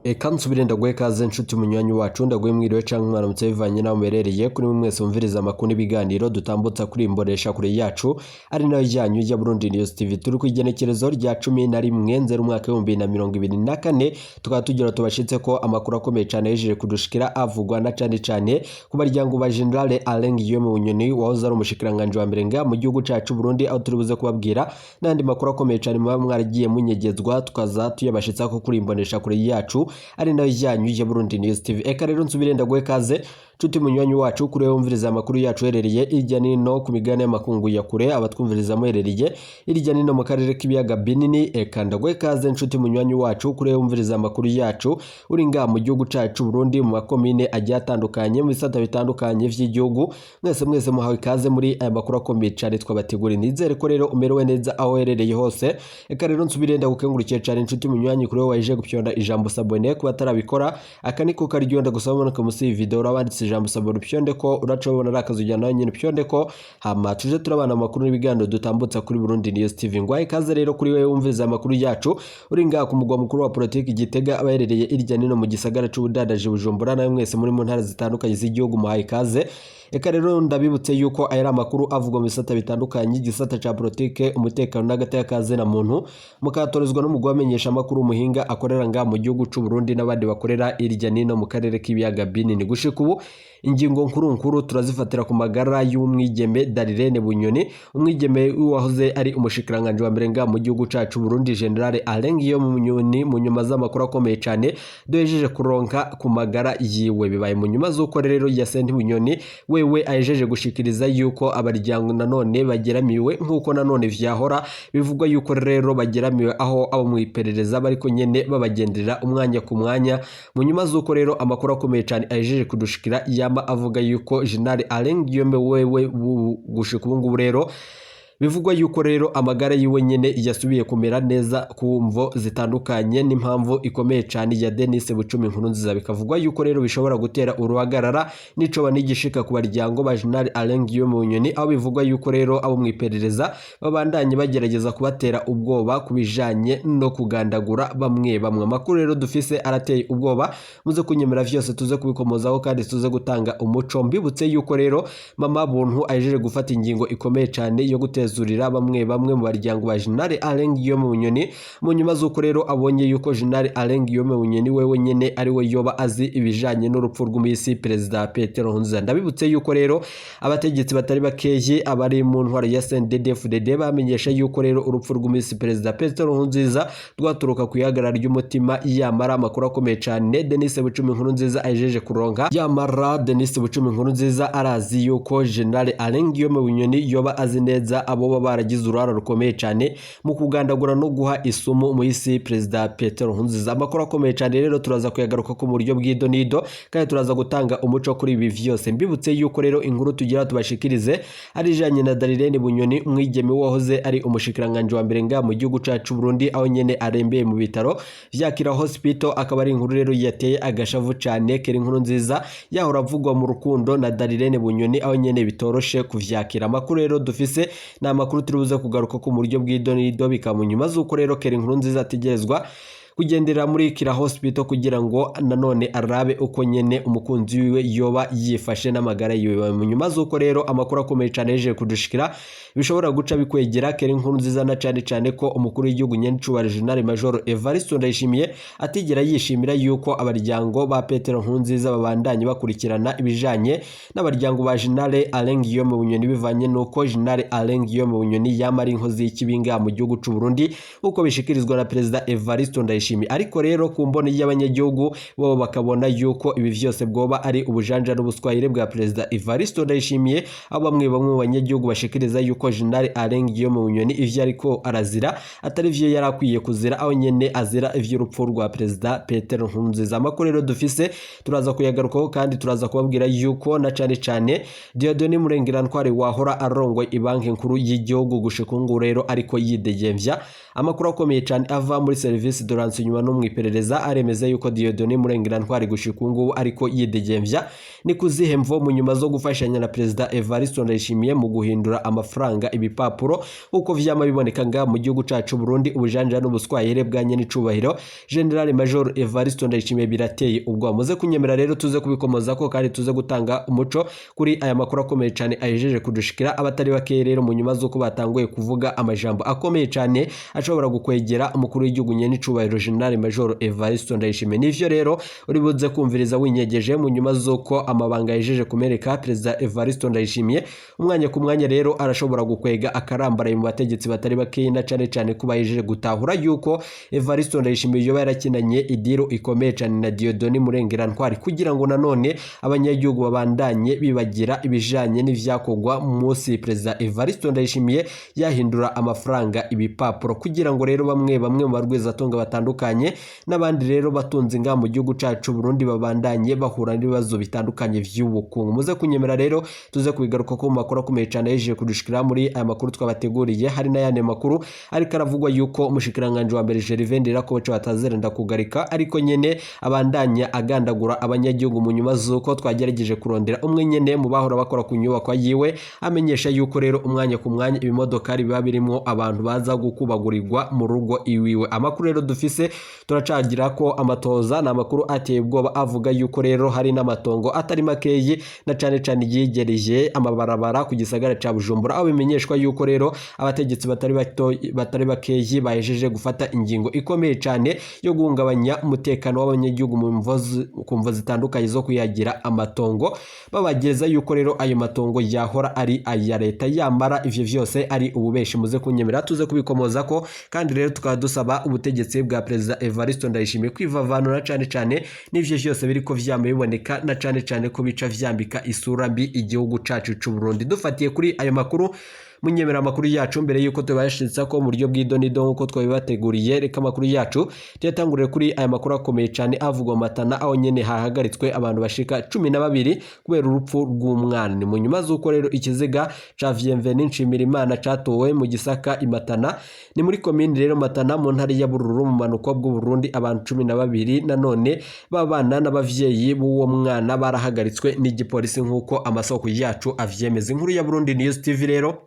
Eka nsubire ndaguhe kaze nshuti munywanyi wacu ndaguhe mwiriwe canke mwaramutse bivanye naho muherereye kuri mwese mumviriza amakuru n'ibiganiro dutambutsa kuri imbonesha kure yacu ari nayo ryanyu ya Burundi News TV turi kwigenekerezo rya 11 Nzeri umwaka wa 2024 tukaba tugira tubashitse ko amakuru akomeye cyane yejeje kudushikira avugwa na cane ku baryango ba General Alain Guillaume Bunyoni wahoze ari umushikiranganje wa mbere nga mu gihugu cacu Burundi aho turi buze kubabwira nandi makuru akomeye cyane mwaragiye munyegezwa tukaza tuyabashitsa ko kuri imbonesha kure yacu ari nayo ryanyu ya Burundi News TV. Eka rero nsubire ndaguhe kaze nshuti munywanyi wacu kuri wumviriza amakuru yacu herereye irya nino ku migane y'amakungu ya kure abatwumviriza muherereye irya nino mu karere k'ibiyaga binini. Eka ndaguhe kaze nshuti munywanyi wacu kuri wumviriza amakuru yacu uri nga mu gihugu cacu Burundi mu makomine agiye atandukanye mu bisata bitandukanye vy'igihugu. Mwese muhawe kaze muri aya makuru akomeye cyane twabategura nizere ko rero umerewe neza aho herereye hose. Eka rero nsubire ndagukengurukije cyane nshuti munywanyi kuri waje gupyonda ijambo sabone ku batarabikora akaniko karyondo gusabona ko musi video urabanditse ijambo sabone pyonde ko uracobona rakazujyana nyine pyonde ko hama tuje turabana amakuru n'ibigando dutambutsa kuri Burundi News TV. Ngwaye kaze rero kuri wewe wumviza amakuru yacu uri nga ku mugwa mukuru wa politiki Gitega abaherereye irya nino mu gisagara c'ubudadaje Bujumbura na mwese muri mu ntara zitandukanye z'igihugu muhaye kaze. Eka rero ndabibutse yuko ayari amakuru avugwa mu bisata bitandukanye igisata ca politike umutekano n'agateka kaze na muntu mukatorezwa no mugwa amenyesha amakuru umuhinga akorera nga mu gihugu c'u Burundi n'abandi bakorera irya nino mu karere k'ibiyaga binini. Gushika ubu ingingo nkuru turazifatira ku magara y'umwigeme Darirene Bunyoni umwigeme wahoze ari umushikiranganje wa mbere nga mu gihugu cacu Burundi General Alain Guillaume Bunyoni mu nyuma z'amakuru akomeye cyane doyejeje kuronka ku magara yiwe bibaye mu nyuma z'uko rero ya Senti Bunyoni wewe ayejeje gushikiriza yuko abaryango nanone bageramiwe nkuko nanone vyahora bivugwa yuko rero bageramiwe aho abo mu iperereza bariko nyene babagenderera umwanya ku mwanya. Mu nyuma z'uko rero amakuru akomeye cyane ayejeje kudushikira yama avuga yuko General Alain Guillaume wewe gushika ubu ngubu rero bivugwa yuko rero amagara yiwe nyene yasubiye kumera neza ku mvo zitandukanye n'impamvu ikomeye cyane ya Denis Bucumi Nkurunziza bikavugwa yuko rero bishobora gutera uruhagarara nico banigishika ku baryango ba General Alain Guillaume Bunyoni aho bivugwa yuko rero abo mu iperereza babandanye bagerageza kubatera ubwoba kubijanye no kugandagura bamwe amakuru rero dufise arateye ubwoba muze kunyemera vyose tuze kubikomozaho kandi tuze gutanga umuco mbibutse yuko rero mama buntu ajeje gufata ingingo ikomeye cyane yo zurira bamwe mu baryango ba General Alain Guillaume Bunyoni mu nyuma z'uko rero abonye yuko General Alain Guillaume Bunyoni wewe nyene ari we yoba azi ibijanye n'urupfu rw'umuyisi Perezida Petero Nkurunziza. Ndabibutse yuko rero abategetsi batari bakeye abari mu ntwaro ya CNDD-FDD bamenyesha yuko rero urupfu rw'umuyisi Perezida Petero Nkurunziza rwaturuka ku ihagarara ry'umutima yamara amakuru akomeye cyane Denis Bucumi Nkurunziza ajeje kuronka yamara Denis Bucumi Nkurunziza arazi yuko General Alain Guillaume Bunyoni yoba azi neza abo baragize urara rukomeye cyane mu kugandagura no guha isumu muhisi Perezida Petero Nkurunziza. Amakuru akomeye cyane rero turaza kuyagaruka ko mu buryo bw'idonido kandi turaza gutanga umuco kuri ibi vyose. Mbibutse yuko rero inkuru tugira tubashikirize ari janye na Darirene Bunyoni umwigeme wahoze ari umushikiranganje wa mbere nga mu gihugu cacu Burundi aho nyene arembeye mu bitaro vya Kira Hospital akaba ari inkuru rero yateye agashavu cyane kera Nkurunziza yahora avugwa mu rukundo na Darirene Bunyoni aho nyene bitoroshe kuvyakira. Amakuru rero dufise na makuru turubuze kugaruka ku buryo bw'idonido bikamunyuma z'uko rero kera Nkurunziza ategerezwa kugendera muri Kira Hospital kugira ngo nanone arabe uko nyene umukunzi wiwe yoba yifashe n'amagara yiwe. Mu nyuma z'uko rero amakuru akomeye cyane yeje kudushikira bishobora guca bikwegera kera Nkurunziza na cyane ko umukuru w'igihugu nyene cubari General Major Evariste Ndayishimiye atigera yishimira yuko abaryango ba Petero Nkurunziza babandanye bakurikirana ibijanye n'abaryango ba General Alain Guillaume Bunyoni bivanye nuko General Alain Guillaume Bunyoni yamara inkozi y'ikibinga mu gihugu c'u Burundi uko bishikirizwa na Perezida Evariste Ndayishimiye. Ariko rero ku mboni y'abanyagihugu bo bakabona yuko ibi vyose bwoba ari ubujanja n'ubuswahili bwa Perezida Evariste Ndayishimiye abo bamwe mu banyagihugu bashikiriza yuko General Alain Guillaume Bunyoni ivyo ariko arazira atari vyo yarakwiye kuzira aho nyene azira ivy'urupfu rwa Perezida Petero Nkurunziza. Amakuru rero dufise turaza kuyagarukaho kandi turaza kubabwira yuko na cyane Dieudonné Murengera-Ntwari wahora arongoye ibanki nkuru y'igihugu gushika ngo rero ariko yidegemvya. Amakuru akomeye cyane ava muri service de yirukanse inyuma no mwiperereza aremeza yuko Dieudonné Murengera-Ntwari gushika ngubu ariko yidegembya ni kuzihemvo mu nyuma zo gufashanya na Perezida Evariste Ndayishimiye mu guhindura amafaranga ibipapuro uko vyama biboneka nga mu gihugu cacu Burundi ubujanja n'ubuswayere bwanye n'icubahiro General Major Evariste Ndayishimiye birateye ubwo muze kunyemera rero tuze kubikomoza ko kandi tuze gutanga umuco kuri aya makuru akomeye cyane ayejeje kudushikira abatari bake rero mu nyuma zo ko batanguye kuvuga amajambo akomeye cyane ashobora gukwegera umukuru w'igihugu nye n'icubahiro General Major Evariste Ndayishimiye nivyo rero uri buze kumviriza winyegeje mu nyuma zo ko amabanga yejeje kumereka Perezida Evariste Ndayishimiye umwanya ku mwanya rero arashobora gukwega akarambara mu bategetsi batari bake na cyane kuba yejeje gutahura yuko Evariste Ndayishimiye yoba yarakinanye idiro ikomeye cyane na Dieudonné Murengera-Ntwari kugira ngo nanone abanyagihugu babandanye bibagira ibijanye n'ivyakogwa munsi Perezida Evariste Ndayishimiye yahindura amafaranga ibipapuro kugira ngo rero bamwe mu barwiza atonga batandukanye n'abandi rero batunze nga mu gihugu cacu Burundi babandanye bahura n'ibibazo bitandukanye vy'ubukungu muze kunyemera rero tuze kubigaruka ko mu makuru akomeye cyane yejeje kudushikira muri aya makuru twabateguriye hari n'ayane makuru ariko aravugwa yuko umushikiranganje wa mbere Gervais Ndirakobuca batazerenda kugarika ariko nyene abandanya agandagura abanyagihugu mu nyuma zuko twagerageje kurondera umwe nyene mu bahora bakora ku nyubako yiwe amenyesha yuko rero umwanya ku mwanya ibimodoka biba birimo abantu baza gukubagurirwa mu rugo iwiwe amakuru rero dufise turacagira ko amatoza na makuru ateye ubwoba avuga yuko rero hari n'amatongo atari makeyi na cyane yigereje amabarabara ku gisagara ca Bujumbura aho bimenyeshwa yuko rero abategetsi batari bakeyi bahejeje gufata ingingo ikomeye cyane yo guhungabanya umutekano w'abanyagihugu mu mvo zitandukanye zo kuyagira amatongo babageza yuko rero ayo matongo yahora ari aya leta yamara ivyo vyose ari ububeshi muze kunyemera tuze kubikomoza ko kandi rero tukaba dusaba ubutegetsi bwa Perezida Evariste Ndayishimiye kwivavanura cyane n'ivyo vyose biriko vyama biboneka na cyane ko bica vyambika isura mbi igihugu cacu c'u Burundi dufatiye kuri ayo makuru munyemera amakuru yacu mbere yuko tubashitsa ko mu buryo bw'idonido nkuko twabibateguriye reka amakuru yacu tuyatangurire kuri aya makuru akomeye cyane avugwa Matana aho nyene hahagaritswe abantu bashika 12 kubera urupfu rw'umwana ni mu nyuma zuko rero ikiziga ca Bienvenue Nshimirimana catowe mu Gisaka imatana ni muri commune rero Matana mu ntari ya Bururu mu manuko bw'u Burundi abantu 12 nanone babana n'abavyeyi b'uwo mwana barahagaritswe n'igipolisi nkuko amasoko yacu avyemeza inkuru ya Burundi News TV rero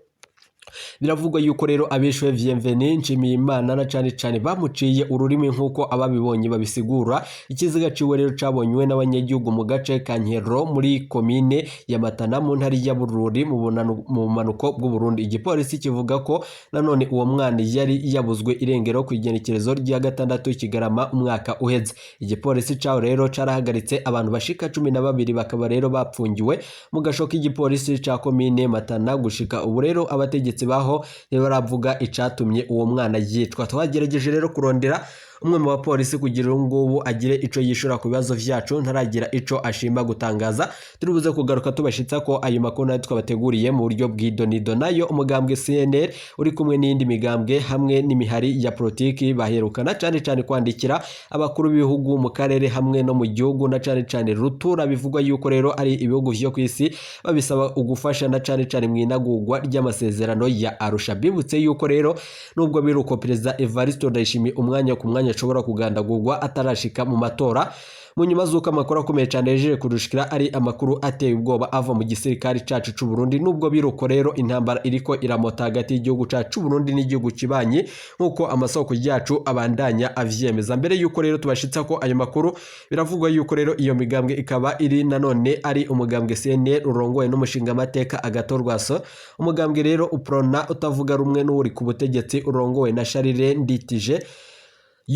biravugwa yuko rero abishwe Bienvenue Nshimiyimana na cyane bamuciye ururimi nkuko ababibonye babisigura ikiziga ciwe rero cabonywe n'abanyagihugu mu gace ka Nkero muri commune ya Matana mu ntari ya Bururi mu manuko bw'u Burundi igipolisi kivuga ko nanone uwo mwana yari yabuzwe irengero ku igenekerezo rya 6 Kigarama umwaka uheze igipolisi caho rero carahagaritse abantu bashika 12 bakaba rero bapfungiwe mu gashoka igipolisi ca commune Matana gushika ubu rero abategetsi baho baravuga icatumye uwo mwana yitwa twagerageje rero kurondera umwe mu bapolisi kugira ngubu agire ico yishura ku bibazo vyacu ntaragira ico ashimba gutangaza turibuze kugaruka tubashitsa ko ayo makuru nayo twabateguriye mu buryo bw'idonido nayo umugambwe CNL uri kumwe n'indi migambwe hamwe n'imihari ya politiki baherukana cyane kwandikira abakuru b'ibihugu mu karere hamwe no mu gihugu na cyane rutura bivugwa yuko rero ari ibihugu vyo kwisi babisaba ugufasha na cyane mwinagurwa ry'amasezerano ya Arusha bibutse yuko rero nubwo biruko Perezida Evariste Ndayishimiye umwanya ku mwanya ashobora kugandagurwa atarashika mu matora mu nyuma zuko amakuru akomeye cyane yejeje kudushikira ari amakuru ateye ubwoba ava mu gisirikari cacu c'u Burundi nubwo biruko rero intambara iriko iramota hagati y'igihugu cacu c'u Burundi n'igihugu kibanyi nkuko amasoko yacu abandanya avyemeza mbere yuko rero tubashitsa ko ayo makuru biravugwa yuko rero iyo migambwe ikaba iri nanone ari umugambwe CNL urongoye n'umushinga amateka agatorwaso umugambwe rero uprona utavuga rumwe n'uri ku butegetsi urongoye na Charles Nditije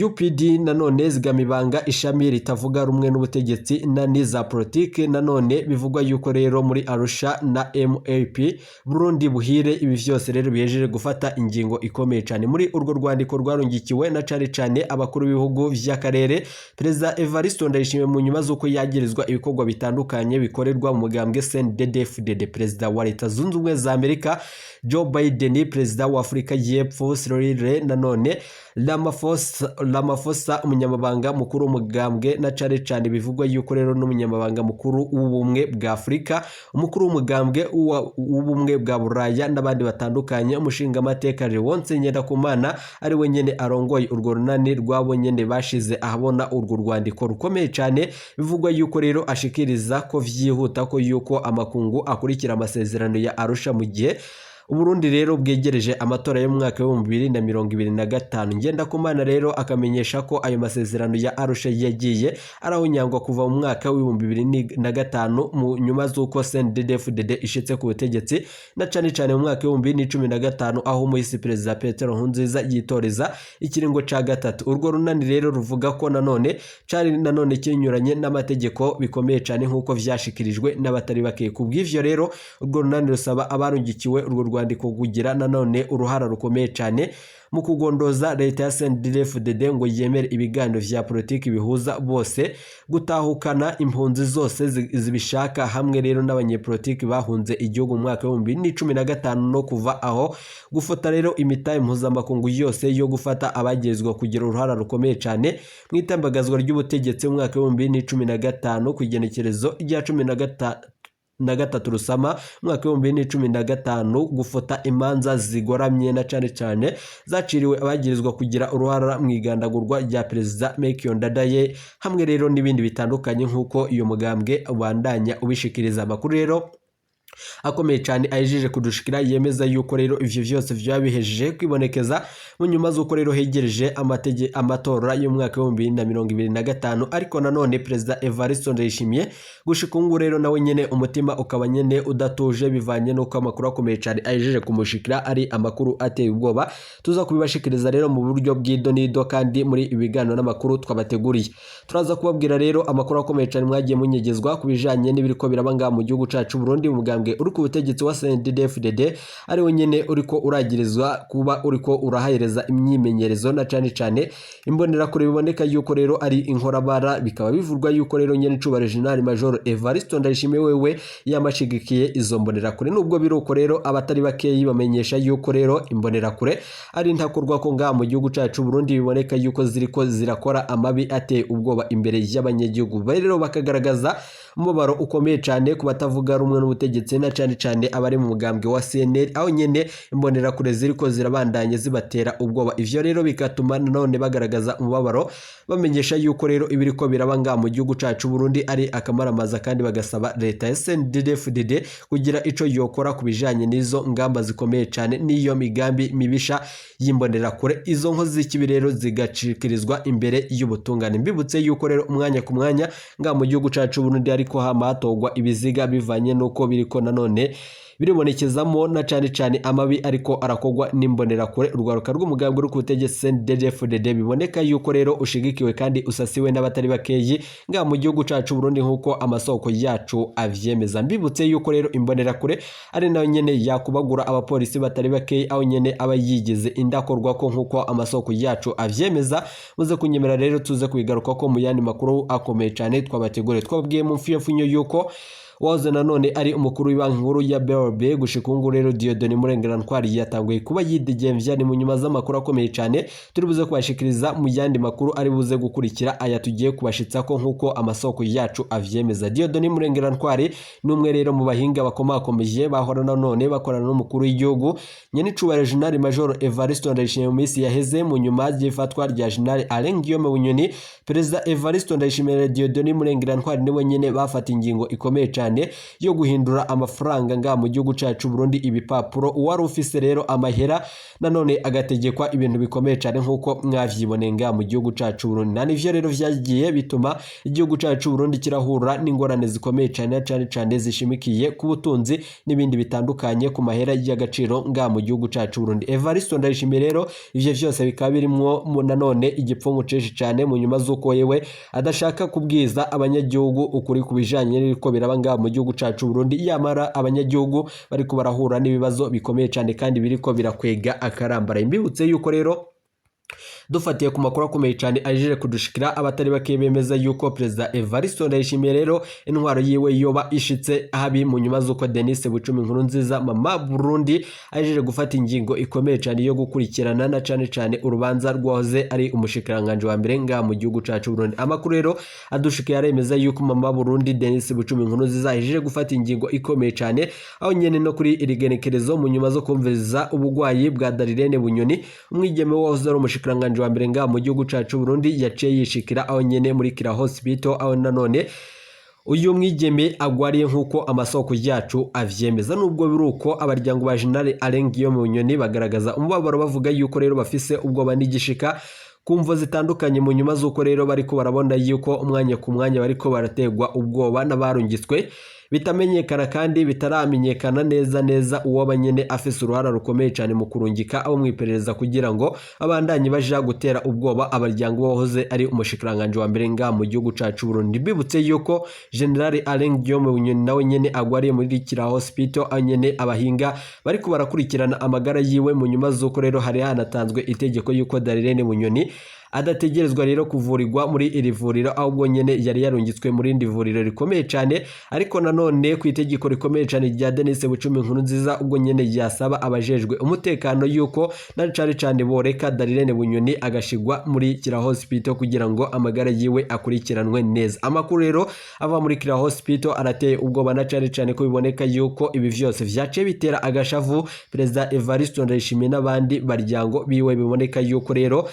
UPD nanone zigamibanga ishami ritavuga rumwe n'ubutegetsi na niza politike nanone bivugwa yuko rero muri Arusha na MAP Burundi buhire ibi vyose rero biyejeje gufata ingingo ikomeye cyane muri urwo rwandiko rwarungikiwe na cyane abakuru b'ibihugu vy'akarere Perezida Evariste Ndayishimiye mu nyuma zuko yagirizwa ibikorwa bitandukanye bikorerwa mu mugambwe CNDD-FDD Perezida wa Leta Zunze Ubumwe za Amerika Joe Biden Perezida wa Afrika y'Epfo Cyril nanone Ramaphosa umunyamabanga mukuru w'umugambwe na cane bivugwa yuko rero n'umunyamabanga mukuru w'ubumwe bwa Afurika, umukuru w'umugambwe w'ubumwe bwa Buraya n'abandi batandukanye. Umushinga amateka Leonce Ngendakumana ari we nyene arongoye urwo runani rwabo nyene bashize ahabona urwo rwandiko rukomeye cyane, bivugwa yuko rero ashikiriza ko vyihuta ko yuko amakungu akurikira amasezerano ya Arusha mu gihe Uburundi rero bwegereje amatora yo mu mwaka wa 2025. Ngendakumana rero akamenyesha ko ayo masezerano ya Arusha yagiye arahonyangwa kuva mu mwaka wa 2005 mu nyuma z'uko CNDD-FDD ishitse ku butegetsi, na cane mu mwaka wa 2015 aho umuhisi perezida Petero Nkurunziza yitoreza ikiringo ca gatatu. Urwo runani rero ruvuga ko nanone cari nanone kinyuranye n'amategeko bikomeye cyane nk'uko vyashikirijwe n'abatari bake. Kubw'ivyo rero urwo runani rusaba abarungikiwe urwo rwandiko kugira nanone uruhara rukomeye cyane mu kugondoza leta ya CNDD-FDD ngo yemere ibiganiro vya politiki bihuza bose, gutahukana impunzi zose zibishaka hamwe rero n'abanyepolitiki bahunze igihugu mu mwaka wa 2015 no kuva aho gufata rero imitahe mpuzamakungu yose yo gufata abagezwa kugira uruhara rukomeye cyane mu itambagazwa ry'ubutegetsi mu mwaka wa 2015 ku igenekerezo rya 13 Rusama mwaka wa 2015, gufata imanza zigoramye na cane zaciriwe abagirizwa kugira uruhara mu igandagurwa rya perezida Mekiyo Ndadaye hamwe rero n'ibindi bitandukanye nk'uko iyo mugambwe ubandanya ubishikiriza. Amakuru rero akomeye cyane ayijije kudushikira yemeza yuko rero ivyo vyose vyabihejeje kwibonekeza mu nyuma z'uko rero hegereje amatora yo mu mwaka wa 2025, ariko nanone perezida Evariste Ndayishimiye gushika ubu rero nawe nyene umutima ukaba nyene udatuje bivanye nuko amakuru akomeye cyane ayijije kumushikira ari amakuru ateye ubwoba. Tuza kubibashikiriza rero mu buryo bw'idonido kandi muri ibiganiro n'amakuru twabateguriye. Turaza kubabwira rero amakuru akomeye cyane mwagiye munyegezwa kubijanye n'ibiriko birabanga mu gihugu cacu Burundi, umugambwe uri ku butegetsi wa CNDD-FDD ari we nyene uriko uragirizwa kuba uriko urahahereza imyimenyerezo na cane imbonera kure. Biboneka yuko rero ari inkorabara, bikaba bivurwa yuko rero nyene Cubahiro General Major Evariste Ndayishimiye wewe yamashigikiye izo mbonera kure. Nubwo biruko rero abatari bakeyi bamenyesha yuko rero imbonera kure ari ntakorwa ko nga mu gihugu cacu Burundi, biboneka yuko ziriko zirakora amabi ateye ubwoba imbere y'abanyagihugu. Rero bakagaragaza umubaro ukomeye cyane ku batavuga rumwe n'ubutegetsi na cane abari mu mugambwe wa CNL, aho nyene imbonera kure ziriko zirabandanye zibatera ubwoba. Ivyo rero bikatuma none bagaragaza umubabaro, bamenyesha yuko rero ibiriko birabanga mu gihugu cacu Burundi ari akamaramaza, kandi bagasaba leta ya CNDD-FDD kugira ico yokora kubijanye n'izo ngamba zikomeye cyane n'iyo migambi mibisha y'imbonera kure. Izo nkozi z'ikibi rero zigacikirizwa imbere y'ubutungane. Mbibutse yuko rero umwanya ku mwanya nga mu gihugu cacu Burundi ariko hamatogwa ibiziga bivanye nuko biriko nanone biribonekezamo na cane amabi ariko arakogwa n'imbonera kure. Urwaruka rw'umugambwe uri ku butegetsi CNDD-FDD biboneka yuko rero ushigikiwe kandi usasiwe n'abatari bakeyi nga mu gihugu cacu Burundi nk'uko amasoko yacu avyemeza. Mbibutse yuko rero imbonera kure ari nayo nyene yakubagura abapolisi batari bakeyi, aho nyene aba yigeze indakorwa ko nk'uko amasoko yacu avyemeza. Muze kunyemera rero tuze kubigaruka ko mu yandi makuru akomeye cyane twabategure. Twabwiye mu mfiyafunyo yuko wahoze nanone ari umukuru w'ibanki nkuru ya BRB gushika ubu rero Dieudonné Murengerantwari yatanguye kuba yidegemvya. Ni mu nyuma z'amakuru akomeye cyane turi buze kubashikiriza mu yandi makuru ari buze gukurikira aya tugiye kubashitsa ko nk'uko amasoko yacu avyemeza. Dieudonné Murengerantwari n'umwe rero mu bahinga bakomakomeye bahora nanone bakorana n'umukuru w'igihugu nyene Cubahiro General Major Evariste Ndayishimiye mu minsi yaheze. mu nyuma y'ifatwa rya General Alain Guillaume Bunyoni, Perezida Evariste Ndayishimiye Dieudonné Murengerantwari niwe nyene bafata ingingo ikomeye cyane yo guhindura amafaranga nga mu gihugu cacu Burundi ibipapuro. Uwari ufise rero amahera nanone agategekwa ibintu bikomeye cyane nk'uko mwavyiboneye nga mu gihugu cacu Burundi. Nivyo rero vyagiye bituma igihugu cacu Burundi kirahura n'ingorane zikomeye cyane zishimikiye ku butunzi n'ibindi bitandukanye ku mahera y'agaciro nga mu gihugu cacu Burundi. Evariste Ndayishimiye rero ivyo vyose bikaba birimwo nanone igipfungu ceshi cyane mu nyuma z'uko yewe adashaka kubwiza abanyagihugu ukuri kubijanye n'iko birabanga mu gihugu cacu Burundi, yamara abanyagihugu bariko barahura n'ibibazo bikomeye cyane kandi biriko birakwega akarambara. Imbibutse yuko rero dufatiye ku makuru akomeye cyane ajeje kudushikira abatari bake bemeza yuko Perezida Evariste Ndayishimiye rero intwaro yiwe yoba ishitse habi mu nyuma z'uko Denis Bucumi Nkurunziza mama Burundi ajeje gufata ingingo ikomeye cyane yo gukurikirana na cyane urubanza rwahoze ari umushikiranganje wa mbere nga mu gihugu cacu Burundi. Amakuru rero adushikiye aremeza yuko mama Burundi Denis Bucumi Nkurunziza ajeje gufata ingingo ikomeye cyane aho nyene no kuri irigenekerezo mu nyuma zo kumviriza ubugwayi bwa Darirene Bunyoni umwigeme wahoze ari umushikiranganje wa mbere nga mu gihugu cacu Burundi yaciye yishikira aho nyene muri Kira Hospital aho nanone uyu mwigeme agwariye nkuko amasoko yacu avyemeza. Nubwo biruko abaryango ba General Alain Guillaume Bunyoni bagaragaza umubabaro bavuga yuko rero bafise ubwoba n'igishika kumvo zitandukanye mu nyuma z'uko rero bariko barabona yuko umwanya ku mwanya bariko barategwa ubwoba n'abarungitswe bitamenyekana kandi bitaramenyekana neza uwo banyene afise uruhara rukomeye cyane mu kurungika abo mwiperereza kugira ngo abandanye baje gutera ubwoba abaryango bahoze ari umushikiranganje wa mbere nga mu gihugu cacu Burundi. Bibutse yuko General Alain Guillaume Bunyoni nawe nyene agwariye muri Kira Hospital anyene abahinga bariko barakurikirana amagara yiwe mu nyuma z'uko rero hari hanatanzwe itegeko yuko Darirene Bunyoni adategerezwa rero kuvurirwa muri iri vuriro ahubwo nyene yari yarungitswe muri indi vuriro rikomeye cyane ariko nanone ku itegeko rikomeye cyane rya Denis Bucumi Nkurunziza ubwo nyene yasaba abajejwe umutekano yuko na cyane boreka Darirene Bunyoni agashigwa muri Kira Hospital kugira ngo amagara yiwe akurikiranwe neza. Amakuru rero ava muri Kira Hospital arateye ubwoba na cyane ko biboneka yuko ibi vyose vyace bitera agashavu Perezida Evariste Ndayishimiye n'abandi baryango biwe biboneka yuko rero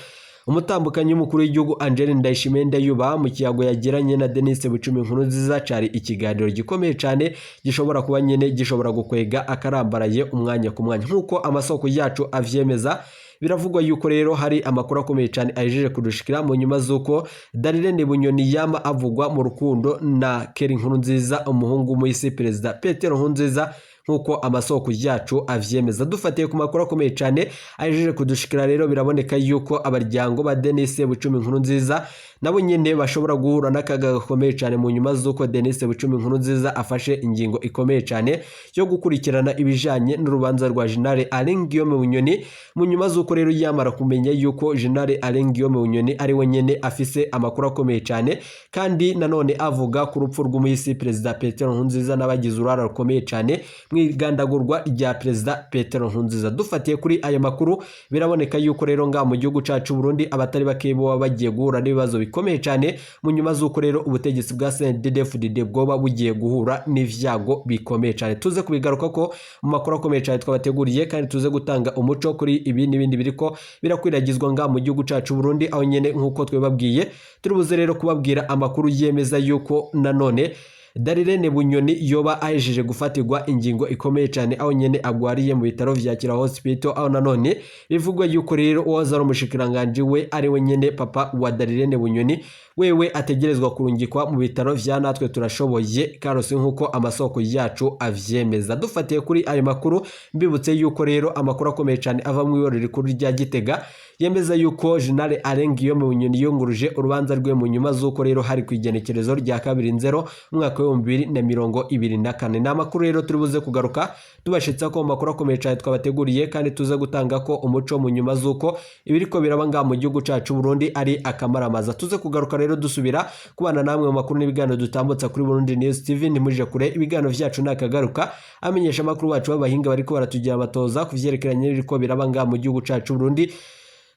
umutambukanyi mukuru w'igihugu Angel Ndayishimiye Ndayuba mu kiyago yagiranye na Denis Bucumi Nkurunziza cari ikiganiro gikomeye cyane gishobora kuba nyene gishobora gukwega akarambaraye umwanya ku mwanya nkuko amasoko yacu avyemeza. Biravugwa yuko rero hari amakuru akomeye cyane ajeje kudushikira mu nyuma z'uko Darirene Bunyoni yama avugwa mu rukundo na Keri Nkurunziza umuhungu muisi Perezida Petero Nkurunziza nkuko amasoko yacu avyemeza. Dufatiye ku makuru akomeye cyane ajeje kudushikira rero biraboneka yuko abaryango ba Denis Bucumi Nkurunziza nabo nyene bashobora guhura n'akaga gakomeye cyane mu nyuma z'uko Denis Bucumi Nkurunziza afashe ingingo ikomeye cyane yo gukurikirana ibijanye n'urubanza rwa General Alain Guillaume Bunyoni mu nyuma z'uko rero yamara kumenya yuko General Alain Guillaume Bunyoni ari we nyene afise amakuru akomeye cyane kandi nanone avuga ku rupfu rw'umuhisi Perezida Petero Nkurunziza n'abagize uruhara rukomeye cyane mwigandagurwa rya Perezida Petero Nkurunziza. Dufatiye kuri aya makuru biraboneka yuko rero nga mu gihugu cacu Burundi abatari bakebo bagiye guhura n'ibibazo bikomeye cyane mu nyuma z'uko rero ubutegetsi bwa CNDD-FDD bwoba bugiye guhura n'ivyago bikomeye cyane. Tuze kubigaruka ko mu makuru akomeye cyane twabateguriye kandi tuze gutanga umuco kuri ibi n'ibindi biriko birakwiragizwa nga mu gihugu cacu Burundi aho nyene nkuko twebabwiye turibuze rero kubabwira amakuru yemeza yuko nanone Darirene Bunyoni yoba ahejeje gufatirwa ingingo ikomeye cyane aho nyene agwariye mu bitaro vya Kira Hospital aho nanone bivugwa yuko rero uwazara umushikiranganje we ari we nyene papa wa Darirene Bunyoni wewe ategerezwa kurungikwa mu bitaro vya Natwe Turashoboye Karusi nkuko amasoko yacu avyemeza. Dufatiye kuri ayo makuru mbibutse yuko rero amakuru akomeye cyane ava mu iyorero rikuru rya Gitega yemeza yuko General Alain Guillaume Bunyoni yunguruje urubanza rwe mu nyuma z'uko rero hari kwigenekerezo rya 2/0 umwaka wa 2024. N'amakuru rero turibuze kugaruka tubashitsa ko makuru akomeye cyane twabateguriye kandi tuze gutanga ko umuco mu nyuma z'uko ibiriko biraba nga mu gihugu cacu Burundi ari akamaramaza. Tuze kugaruka rero dusubira kubana namwe mu makuru n'ibiganiro dutambutsa kuri Burundi News TV. Ntimuje kure ibiganiro vyacu nakagaruka amenyesha makuru wacu b'abahinga bariko baratugira amatoza kuvyerekeranye n'ibiriko biraba nga mu gihugu cacu Burundi.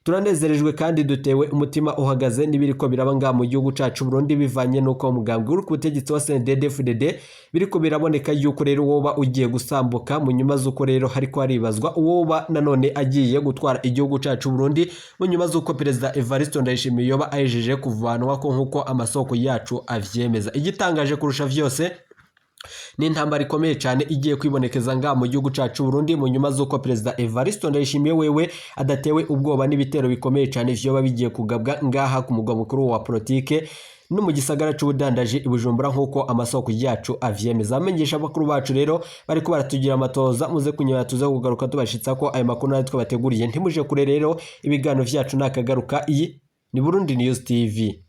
Turanezerejwe kandi dutewe umutima uhagaze n'ibiriko biraba nga mu gihugu cacu Burundi bivanye nuko umugambwe uri ku butegetsi wa CNDD-FDD biriko biraboneka yuko rero woba ugiye gusambuka mu nyuma z'uko rero hariko haribazwa woba nanone agiye gutwara igihugu cacu Burundi mu nyuma z'uko Perezida Evariste Ndayishimiye yoba ahejeje kuvanwa ko nkuko amasoko yacu avyemeza. Igitangaje kurusha vyose ni intambara ikomeye cyane igiye kwibonekeza nga mu gihugu cacu Burundi mu nyuma z'uko Perezida Evariste Ndayishimiye wewe adatewe ubwoba n'ibitero bikomeye cyane vyoba bigiye kugabwa ngaha ku mugwa mukuru wa politike no mu gisagara c'ubudandaji ibujumbura nkuko amasoko yacu avyemeza. Amenyesha bakuru bacu rero bariko baratugira amatoza muze kunyura tuze kugaruka tubashitsa ko ayo makuru natwe bateguriye. Ntimuje kure rero ibiganiro vyacu nakagaruka. Iyi ni Burundi News TV.